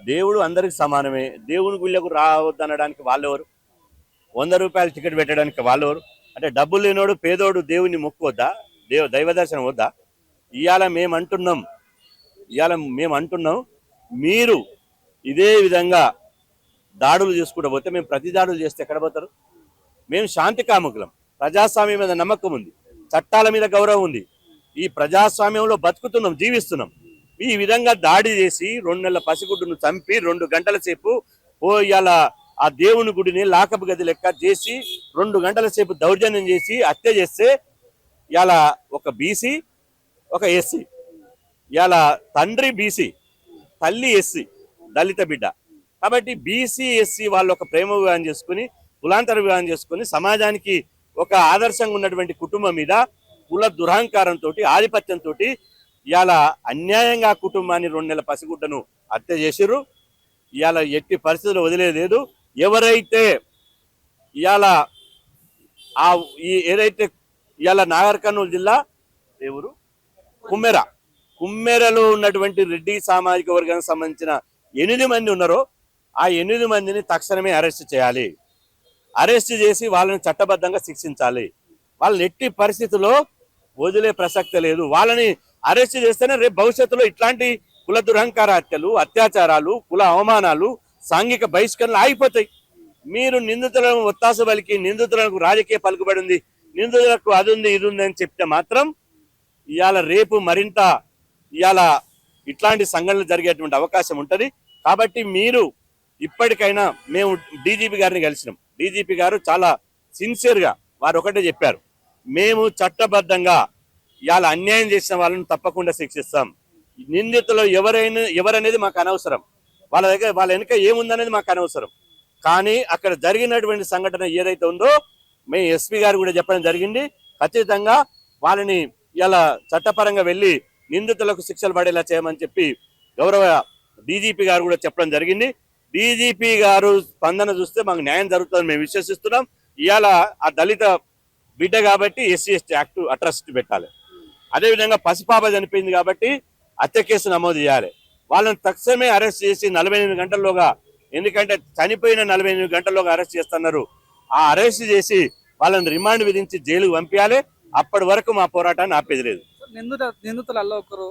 దేవుడు అందరికి సమానమే. దేవుని గుళ్ళకు రావద్దనడానికి వాళ్ళెవరు? 100 రూపాయలు టికెట్ పెట్టడానికి వాళ్ళెవరు? అంటే డబ్బులు లేనోడు పేదోడు దేవుని మొక్కువద్దా? దైవ దర్శనం వద్దా? ఇవాళ మేము అంటున్నాం మీరు ఇదే విధంగా దాడులు చేసుకుంటూ పోతే మేము ప్రతి దాడులు చేస్తే ఎక్కడ పోతారు? మేము శాంతి కాముకులం, ప్రజాస్వామ్యం మీద నమ్మకం ఉంది, చట్టాల మీద గౌరవం ఉంది, ఈ ప్రజాస్వామ్యంలో బతుకుతున్నాం, జీవిస్తున్నాం. ఈ విధంగా దాడి చేసి 2 నెలల పసిగుడ్డును చంపి 2 గంటల సేపు ఇవాళ ఆ దేవుని గుడిని లాకపు గది లెక్క చేసి 2 గంటల సేపు దౌర్జన్యం చేసి హత్య చేస్తే ఇవాళ ఒక బీసీ ఒక ఎస్సీ, ఇవాళ తండ్రి బీసీ తల్లి ఎస్సీ దళిత బిడ్డ. కాబట్టి బీసీ ఎస్సీ వాళ్ళు ఒక ప్రేమ వివాహం చేసుకుని కులాంతర వివాహం చేసుకుని సమాజానికి ఒక ఆదర్శంగా ఉన్నటువంటి కుటుంబం మీద కుల దురహంకారంతో ఆధిపత్యంతో ఇవాళ అన్యాయంగా కుటుంబాన్ని 2 నెలల పసిగుడ్డను హత్య చేసిర్రు. ఇవాళ ఎట్టి పరిస్థితులు వదిలేదు. ఎవరైతే ఇవాళ ఏదైతే ఇవాళ నాగర్ కర్నూలు జిల్లా ఎవరు కుమ్మెరలో ఉన్నటువంటి రెడ్డి సామాజిక వర్గానికి సంబంధించిన 8 మంది ఉన్నారో ఆ 8 మందిని తక్షణమే అరెస్ట్ చేయాలి. అరెస్ట్ చేసి వాళ్ళని చట్టబద్ధంగా శిక్షించాలి. వాళ్ళని ఎట్టి పరిస్థితుల్లో వదిలే ప్రసక్తి లేదు. వాళ్ళని అరెస్ట్ చేస్తేనే రేపు భవిష్యత్తులో ఇట్లాంటి కుల దురహంకార హత్యలు, అత్యాచారాలు, కుల అవమానాలు, సాంఘిక బహిష్కరణలు ఆగిపోతాయి. మీరు నిందితులను ఒత్తాసు పలికి నిందితులకు రాజకీయ పలుకుబడి ఉంది, నిందితులకు అది ఉంది ఇది ఉంది అని చెప్తే మాత్రం ఇవాళ రేపు మరింత ఇవాళ ఇట్లాంటి సంఘటనలు జరిగేటువంటి అవకాశం ఉంటుంది. కాబట్టి మీరు ఇప్పటికైనా మేము డీజీపీ గారిని కలిసినాం. డీజీపీ గారు చాలా సిన్సియర్గా వారు ఒకటే చెప్పారు, మేము చట్టబద్ధంగా ఇవాళ అన్యాయం చేసిన వాళ్ళని తప్పకుండా శిక్షిస్తాం. నిందితులు ఎవరనేది మాకు అనవసరం, వాళ్ళ వెనుక ఏముందనేది మాకు అనవసరం. కానీ అక్కడ జరిగినటువంటి సంఘటన ఏదైతే ఉందో మేము ఎస్పీ గారు కూడా చెప్పడం జరిగింది. ఖచ్చితంగా వాళ్ళని ఇలా చట్టపరంగా వెళ్ళి నిందితులకు శిక్షలు పడేలా చేయమని చెప్పి గౌరవ డీజీపీ గారు కూడా చెప్పడం జరిగింది. డీజీపీ గారు స్పందన చూస్తే మాకు న్యాయం జరుగుతుందని మేము విశ్వసిస్తున్నాం. ఇవాళ ఆ దళిత బిడ్డ కాబట్టి ఎస్సీ ఎస్టీ యాక్ట్ అట్రాసిటీ పెట్టాలి. అదేవిధంగా పసిపాప చనిపోయింది కాబట్టి హత్య కేసు నమోదు చేయాలి. వాళ్ళని తక్షణమే అరెస్ట్ చేసి 48 గంటల్లోగా, ఎందుకంటే చనిపోయిన 48 గంటల్లోగా అరెస్ట్ చేస్తున్నారు, ఆ అరెస్ట్ చేసి వాళ్ళని రిమాండ్ విధించి జైలుకు పంపించాలి. అప్పటి వరకు మా పోరాటాన్ని ఆపేది లేదు. నిందితులలో ఒకరు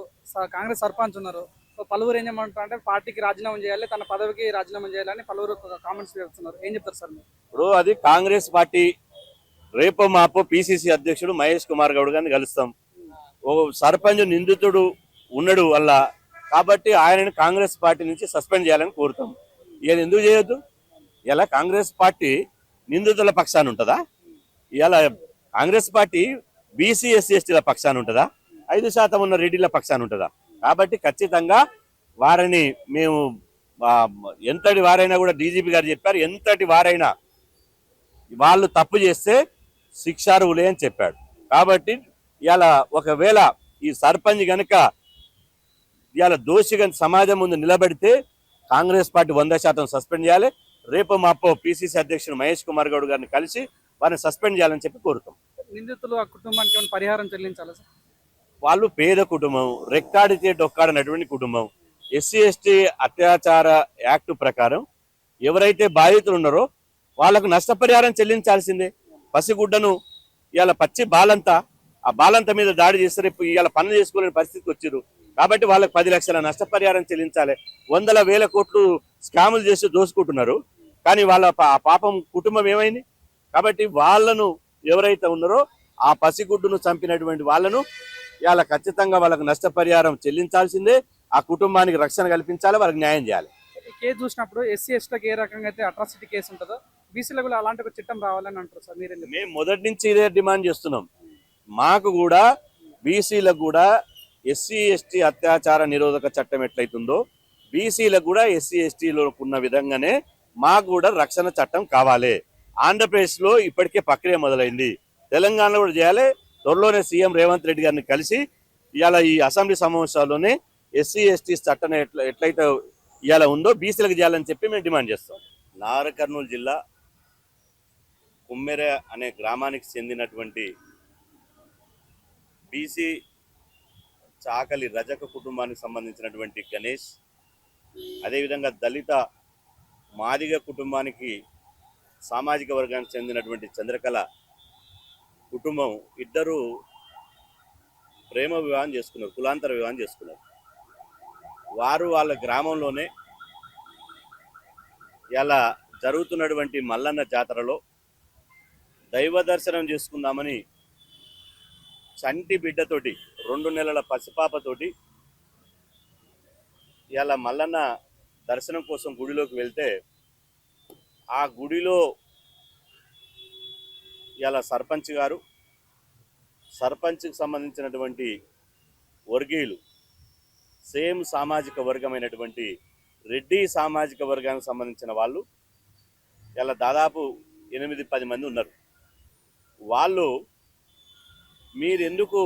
కాంగ్రెస్ సర్పంచ్ ఉన్నారు. పలువురు ఏం చేయమంటారు అంటే పార్టీకి రాజీనామా చేయాలి, తన పదవికి రాజీనామా చేయాలని పలువురు కామెంట్స్ చేస్తున్నారు. ఏం చెప్తారు సార్? ఇప్పుడు అది కాంగ్రెస్ పార్టీ రేపో మాపో పిసిసి అధ్యక్షుడు మహేష్ కుమార్ గౌడ్ గారిని కలుస్తాం. ఓ సర్పంచ్ నిందితుడు ఉన్నాడు వల్ల కాబట్టి ఆయనను కాంగ్రెస్ పార్టీ నుంచి సస్పెండ్ చేయాలని కోరుతాం. ఇలా ఎందుకు చేయొద్దు? ఇలా కాంగ్రెస్ పార్టీ నిందితుల పక్షాన ఉంటుందా? ఇలా కాంగ్రెస్ పార్టీ బీసీ ఎస్సీ ఎస్టీల పక్షాన ఉంటుందా? 5% ఉన్న రెడ్డిల పక్షాన ఉంటుందా? కాబట్టి ఖచ్చితంగా వారిని మేము ఎంతటి వారైనా కూడా డీజీపీ గారు చెప్పారు, ఎంతటి వారైనా వాళ్ళు తప్పు చేస్తే శిక్షార్హులే అని చెప్పాడు. కాబట్టి ఇలా ఒకవేళ ఈ సర్పంచ్ కనుక ఇలా దోషిగా సమాజం ముందు నిలబడితే కాంగ్రెస్ పార్టీ 100% సస్పెండ్ చేయాలి. రేపు మాపో పిసిసి అధ్యక్షుడు మహేష్ కుమార్ గౌడ్ గారిని కలిసి వారిని సస్పెండ్ చేయాలని చెప్పి కోరుతాం. నిందితులు ఆ కుటుంబానికి ఏమైనా పరిహారం చెల్లించాలి సార్? వాళ్ళు పేద కుటుంబం, రెక్కాడితే డొక్కాడనటువంటి కుటుంబం. ఎస్సీ ఎస్టీ అత్యాచార యాక్ట్ ప్రకారం ఎవరైతే బాధితులు ఉన్నారో వాళ్లకు నష్టపరిహారం చెల్లించాల్సిందే. పసిగుడ్డను ఇవాళ పచ్చి బాలంతా, ఆ బాలంత మీద దాడి చేస్తారు. ఇవాళ పనులు చేసుకోలేని పరిస్థితికి వచ్చారు కాబట్టి వాళ్ళకి 10 లక్షల నష్టపరిహారం చెల్లించాలి. 100,000 కోట్లు స్కాములు చేసి దోసుకుంటున్నారు. కానీ వాళ్ళ పాపం కుటుంబం ఏమైంది? కాబట్టి వాళ్ళను ఎవరైతే ఉన్నారో ఆ పసిగుడ్డును చంపినటువంటి వాళ్ళను ఇవాళ ఖచ్చితంగా వాళ్ళకి నష్టపరిహారం చెల్లించాల్సిందే. ఆ కుటుంబానికి రక్షణ కల్పించాలి, వాళ్ళకి న్యాయం చేయాలి. ఈ కేసు చూసినప్పుడు ఎస్సీ ఎస్టీలకు ఏ రకంగా అయితే అట్రాసిటీ కేసు ఉంటుందో బీసీలకు కూడా అలాంటి ఒక చట్టం రావాలని అంటారు సార్. మేము మొదటి నుంచి ఇదే డిమాండ్ చేస్తున్నాం. మాకు కూడా బీసీలకు కూడా ఎస్సీ ఎస్టీ అత్యాచార నిరోధక చట్టం ఎట్లయితుందో బీసీలకు కూడా ఎస్సీ ఎస్టీలో ఉన్న విధంగానే మాకు కూడా రక్షణ చట్టం కావాలి. ఆంధ్రప్రదేశ్లో ఇప్పటికే ప్రక్రియ మొదలైంది, తెలంగాణలో కూడా చేయాలి. త్వరలోనే సీఎం రేవంత్ రెడ్డి గారిని కలిసి ఇవాళ ఈ అసెంబ్లీ సమావేశాల్లోనే ఎస్సీ ఎస్టీ చట్టం ఎట్లయితే ఇవాళ ఉందో బీసీలకు చేయాలని చెప్పి మేము డిమాండ్ చేస్తాం. నాగర్ కర్నూలు జిల్లా కుమ్మెర అనే గ్రామానికి చెందినటువంటి బీసీ చాకలి రజక కుటుంబానికి సంబంధించినటువంటి గణేష్ అదేవిధంగా దళిత మాదిగ కుటుంబానికి సామాజిక వర్గానికి చెందినటువంటి చంద్రకళ కుటుంబం ఇద్దరు ప్రేమ వివాహం చేసుకున్నారు, కులాంతర వివాహం చేసుకున్నారు. వారు వాళ్ళ గ్రామంలోనే ఇలా జరుగుతున్నటువంటి మల్లన్న జాతరలో దైవ దర్శనం చేసుకుందామని చంటి బిడ్డతోటి 2 నెలల పసిపాపతోటి ఇలా మల్లన్న దర్శనం కోసం గుడిలోకి వెళ్తే ఆ గుడిలో ఇలా సర్పంచ్కి సంబంధించినటువంటి వర్గీయులు సేమ్ సామాజిక వర్గమైనటువంటి రెడ్డి సామాజిక వర్గానికి సంబంధించిన వాళ్ళు ఇలా దాదాపు 8-10 మంది ఉన్నారు. వాళ్ళు మీరెందుకు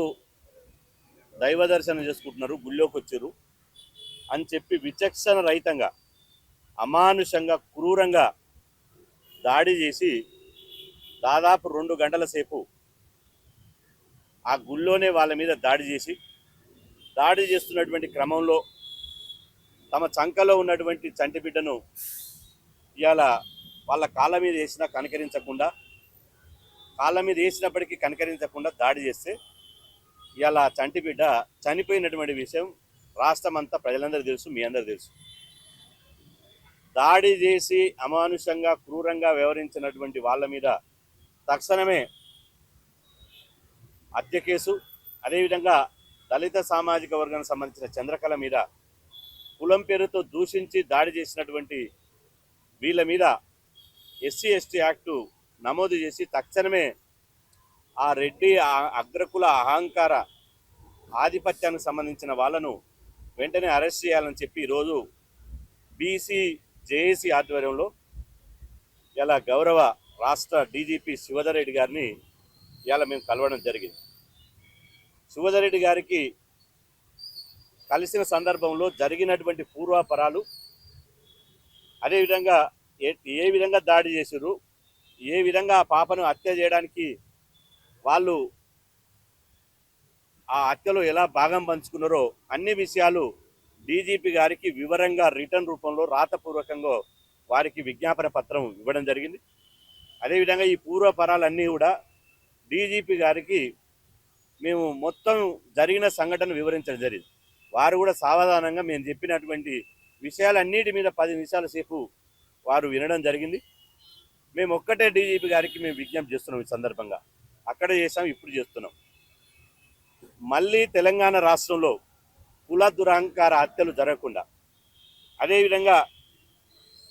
దైవ దర్శనం చేసుకుంటున్నారు, గుళ్ళోకి వచ్చారు అని చెప్పి విచక్షణ రహితంగా అమానుషంగా క్రూరంగా దాడి చేసి దాదాపు 2 గంటల సేపు ఆ గుళ్ళోనే వాళ్ళ మీద దాడి చేస్తున్నటువంటి క్రమంలో తమ చంకలో ఉన్నటువంటి చంటి బిడ్డను ఇవాళ వాళ్ళ కాళ్ళ మీద వేసినప్పటికీ కనికరించకుండా దాడి చేస్తే ఇవాళ చంటి బిడ్డ చనిపోయినటువంటి విషయం రాష్ట్రమంతా ప్రజలందరూ తెలుసు, మీ అందరూ తెలుసు. దాడి చేసి అమానుషంగా క్రూరంగా వ్యవహరించినటువంటి వాళ్ళ మీద తక్షణమే హత్య కేసు, అదేవిధంగా దళిత సామాజిక వర్గానికి సంబంధించిన చంద్రకళ మీద కులం పేరుతో దూషించి దాడి చేసినటువంటి వీళ్ళ మీద SC/ST యాక్టు నమోదు చేసి తక్షణమే ఆ రెడ్డి అగ్రకుల అహంకార ఆధిపత్యానికి సంబంధించిన వాళ్ళను వెంటనే అరెస్ట్ చేయాలని చెప్పి ఈరోజు BC/JAC ఆధ్వర్యంలో ఇలా గౌరవ రాష్ట్ర DGP శివధర్ రెడ్డి గారిని ఇవాళ మేము కలవడం జరిగింది. శివధర్ రెడ్డి గారికి కలిసిన సందర్భంలో జరిగినటువంటి పూర్వాపరాలు, అదేవిధంగా ఏ విధంగా దాడి చేశారు, ఏ విధంగా ఆ పాపను హత్య చేయడానికి వాళ్ళు ఆ హత్యలో ఎలా భాగం పంచుకున్నారో అన్ని విషయాలు DGP గారికి వివరంగా రిటర్న్ రూపంలో రాతపూర్వకంగా వారికి విజ్ఞాపన పత్రం ఇవ్వడం జరిగింది. అదేవిధంగా ఈ పూర్వపరాలన్నీ కూడా DGP గారికి మేము మొత్తం జరిగిన సంఘటన వివరించడం జరిగింది. వారు కూడా సావధానంగా మేము చెప్పినటువంటి విషయాలన్నిటి మీద 10 నిమిషాల సేపు వారు వినడం జరిగింది. మేము ఒక్కటే DGP గారికి మేము విజ్ఞప్తి చేస్తున్నాం. ఈ సందర్భంగా అక్కడ చేసాం, ఇప్పుడు చేస్తున్నాం. మళ్ళీ తెలంగాణ రాష్ట్రంలో కుల దురహంకార హత్యలు జరగకుండా, అదేవిధంగా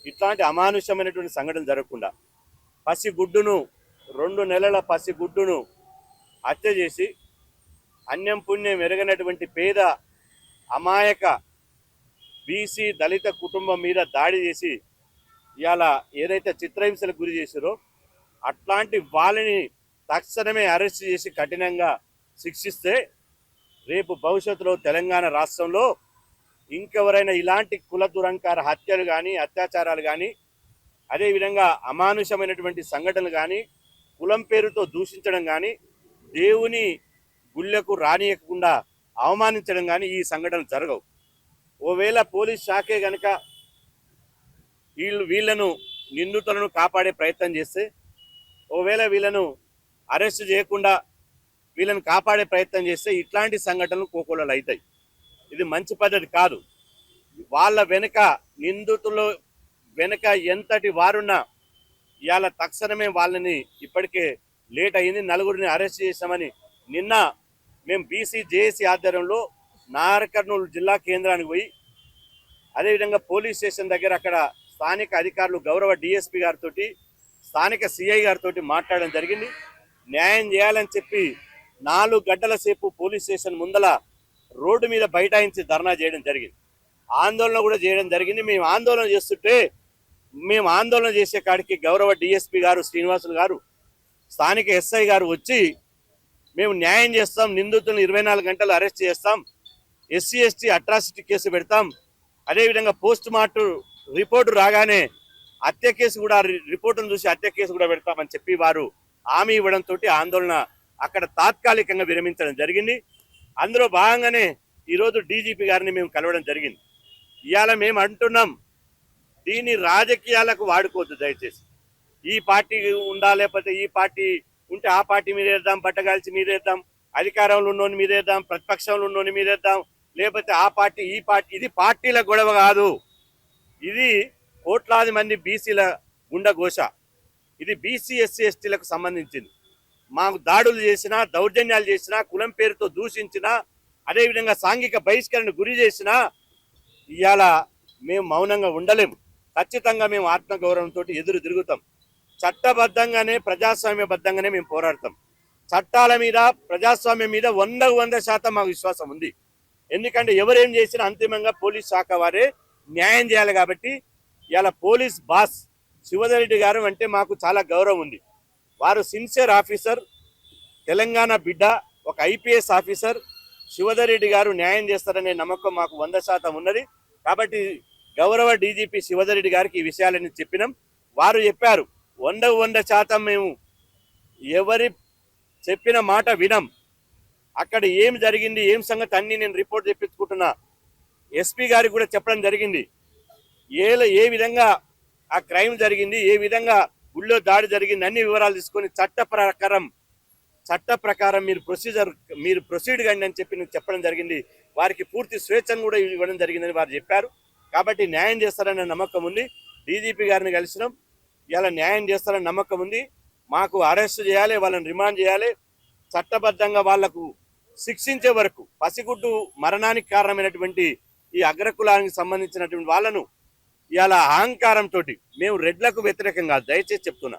ఇట్లాంటి అమానుషమైనటువంటి సంఘటన జరగకుండా 2 నెలల పసిగుడ్డును హత్య చేసి అన్యం పుణ్యం ఎరగనటువంటి పేద అమాయక BC దళిత కుటుంబం మీద దాడి చేసి ఇవాళ ఏదైతే చిత్రహింసలకు గురి చేశారో అట్లాంటి వాళ్ళని తక్షణమే అరెస్ట్ చేసి కఠినంగా శిక్షిస్తే రేపు భవిష్యత్తులో తెలంగాణ రాష్ట్రంలో ఇంకెవరైనా ఇలాంటి కుల దురంకార హత్యలు కానీ అత్యాచారాలు కానీ, అదేవిధంగా అమానుషమైనటువంటి సంఘటనలు కానీ, కులం పేరుతో దూషించడం కానీ, దేవుని గుళ్ళకు రానియకుండా అవమానించడం కానీ ఈ సంఘటనలు జరగవు. ఓవేళ పోలీస్ శాఖే కనుక వీళ్ళను నిందితులను కాపాడే ప్రయత్నం చేస్తే, ఓవేళ వీళ్ళను అరెస్ట్ చేయకుండా వీళ్ళని కాపాడే ప్రయత్నం చేస్తే ఇట్లాంటి సంఘటనలు కోకొల్లలు అవుతాయి. ఇది మంచి పద్ధతి కాదు. వాళ్ళ వెనుక నిందితులు వెనుక ఎంతటి వారున్నా ఇవాళ తక్షణమే వాళ్ళని, ఇప్పటికే లేట్ అయింది, 4గురిని అరెస్ట్ చేశామని నిన్న మేము BC/JAC ఆధ్వర్యంలో నాగర్ జిల్లా కేంద్రానికి పోయి, అదేవిధంగా పోలీస్ స్టేషన్ దగ్గర అక్కడ స్థానిక అధికారులు గౌరవ DSP గారితో, స్థానిక CI గారితో మాట్లాడడం జరిగింది. న్యాయం చేయాలని చెప్పి 4 గంటల సేపు పోలీస్ స్టేషన్ ముందల రోడ్డు మీద బైఠాయించి ధర్నా చేయడం జరిగింది. ఆందోళన కూడా చేయడం జరిగింది. మేము ఆందోళన చేసే కాడికి గౌరవ DSP గారు శ్రీనివాసులు గారు, స్థానిక SI గారు వచ్చి మేము న్యాయం చేస్తాం, నిందితులను 24 గంటలు అరెస్ట్ చేస్తాం, SC/ST అట్రాసిటీ కేసు పెడతాం, అదేవిధంగా పోస్ట్ మార్టం రిపోర్టు రాగానే హత్య కేసు కూడా, రిపోర్టును చూసి హత్య కేసు కూడా పెడతామని చెప్పి వారు హామీ ఇవ్వడంతో ఆందోళన అక్కడ తాత్కాలికంగా విరమించడం జరిగింది. అందులో భాగంగానే ఈరోజు DGP గారిని మేము కలవడం జరిగింది. ఇవాళ మేము అంటున్నాం, దీన్ని రాజకీయాలకు వాడుకోవద్దు దయచేసి. ఈ పార్టీ ఉందా, లేకపోతే ఈ పార్టీ ఉంటే ఆ పార్టీ మీదేద్దాం, బట్టగాల్చి మీదేద్దాం, అధికారంలో ఉన్నోని మీదేద్దాం, ప్రతిపక్షంలో ఉన్నోని మీదేద్దాం, లేకపోతే ఆ పార్టీ ఈ పార్టీ. ఇది పార్టీల గొడవ కాదు, ఇది కోట్లాది మంది బీసీల గుండెఘోష. ఇది బీసీ ఎస్సీ ఎస్టీలకు సంబంధించింది. మాకు దాడులు చేసినా, దౌర్జన్యాలు చేసినా, కులం పేరుతో దూషించినా, అదేవిధంగా సాంఘిక బహిష్కరణ గురి చేసినా ఇవాళ మేము మౌనంగా ఉండలేము. ఖచ్చితంగా మేము ఆత్మగౌరవంతో ఎదురు తిరుగుతాం. చట్టబద్ధంగానే, ప్రజాస్వామ్యబద్ధంగానే మేము పోరాడతాం. చట్టాల మీద, ప్రజాస్వామ్యం మీద 100% మాకు విశ్వాసం ఉంది. ఎందుకంటే ఎవరేం చేసినా అంతిమంగా పోలీస్ శాఖ వారే న్యాయం చేయాలి. కాబట్టి ఇలా పోలీస్ బాస్ శివధర్ రెడ్డి గారు అంటే మాకు చాలా గౌరవం ఉంది. వారు సిన్సియర్ ఆఫీసర్, తెలంగాణ బిడ్డ, ఒక ఐపీఎస్ ఆఫీసర్. శివధర్ రెడ్డి గారు న్యాయం చేస్తారనే నమ్మకం మాకు 100% ఉన్నది. కాబట్టి గౌరవ డీజీపీ శివధర్ రెడ్డి గారికి ఈ విషయాలని చెప్పినాం. వారు చెప్పారు 100% మేము ఎవరి చెప్పిన మాట వినం. అక్కడ ఏం జరిగింది, ఏం సంగతి అన్ని నేను రిపోర్ట్ తెప్పించుకుంటున్నా. ఎస్పీ గారికి కూడా చెప్పడం జరిగింది. ఏ విధంగా ఆ క్రైమ్ జరిగింది, ఏ విధంగా గుళ్ళో దాడి జరిగింది, అన్ని వివరాలు తీసుకొని చట్ట ప్రకారం మీరు ప్రొసీడ్ కండి అని చెప్పి నేను చెప్పడం జరిగింది. వారికి పూర్తి స్వేచ్ఛను కూడా ఇవ్వడం జరిగిందని వారు చెప్పారు. కాబట్టి న్యాయం చేస్తారనే నమ్మకం ఉంది. డీజీపీ గారిని కలిసినాం, ఇలా న్యాయం చేస్తారని నమ్మకం ఉంది. మాకు అరెస్ట్ చేయాలి, వాళ్ళని రిమాండ్ చేయాలి, చట్టబద్ధంగా వాళ్లకు శిక్షించే వరకు. పసిగుడ్డు మరణానికి కారణమైనటువంటి ఈ అగ్రకులానికి సంబంధించినటువంటి వాళ్ళను ఇవాళ అహంకారంతో మేము రెడ్లకు వ్యతిరేకం కాదు, దయచేసి చెప్తున్నా,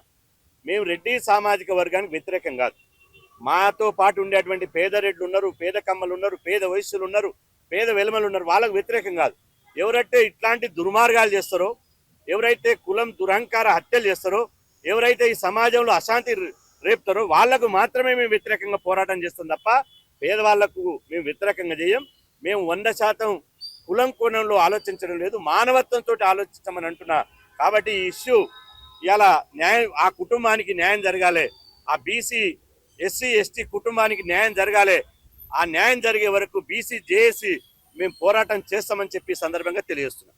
మేము రెడ్డి సామాజిక వర్గానికి వ్యతిరేకం కాదు. మాతో పాటు ఉండేటువంటి పేద రెడ్లు ఉన్నారు, పేద కమ్మలు ఉన్నారు, పేద వయస్సులు ఉన్నారు, పేద వెలుమలు ఉన్నారు, వాళ్ళకు వ్యతిరేకం కాదు. ఎవరైతే ఇట్లాంటి దుర్మార్గాలు చేస్తారో, ఎవరైతే కులం దురహంకార హత్యలు చేస్తారో, ఎవరైతే ఈ సమాజంలో అశాంతి రేపుతారో వాళ్ళకు మాత్రమే మేము వ్యతిరేకంగా పోరాటం చేస్తాం తప్ప పేదవాళ్లకు మేము వ్యతిరేకంగా చేయం. మేము 100% కులం కోణంలో ఆలోచించడం లేదు, మానవత్వంతో ఆలోచిస్తామని అంటున్నా. కాబట్టి ఈ ఇష్యూ ఇలా న్యాయం, ఆ కుటుంబానికి న్యాయం జరగాలి, ఆ బీసీ ఎస్సీ ఎస్టీ కుటుంబానికి న్యాయం జరగాలి. ఆ న్యాయం జరిగే వరకు బీసీ జేఏసీ మేము పోరాటం చేస్తామని చెప్పి సందర్భంగా తెలియజేస్తున్నాం.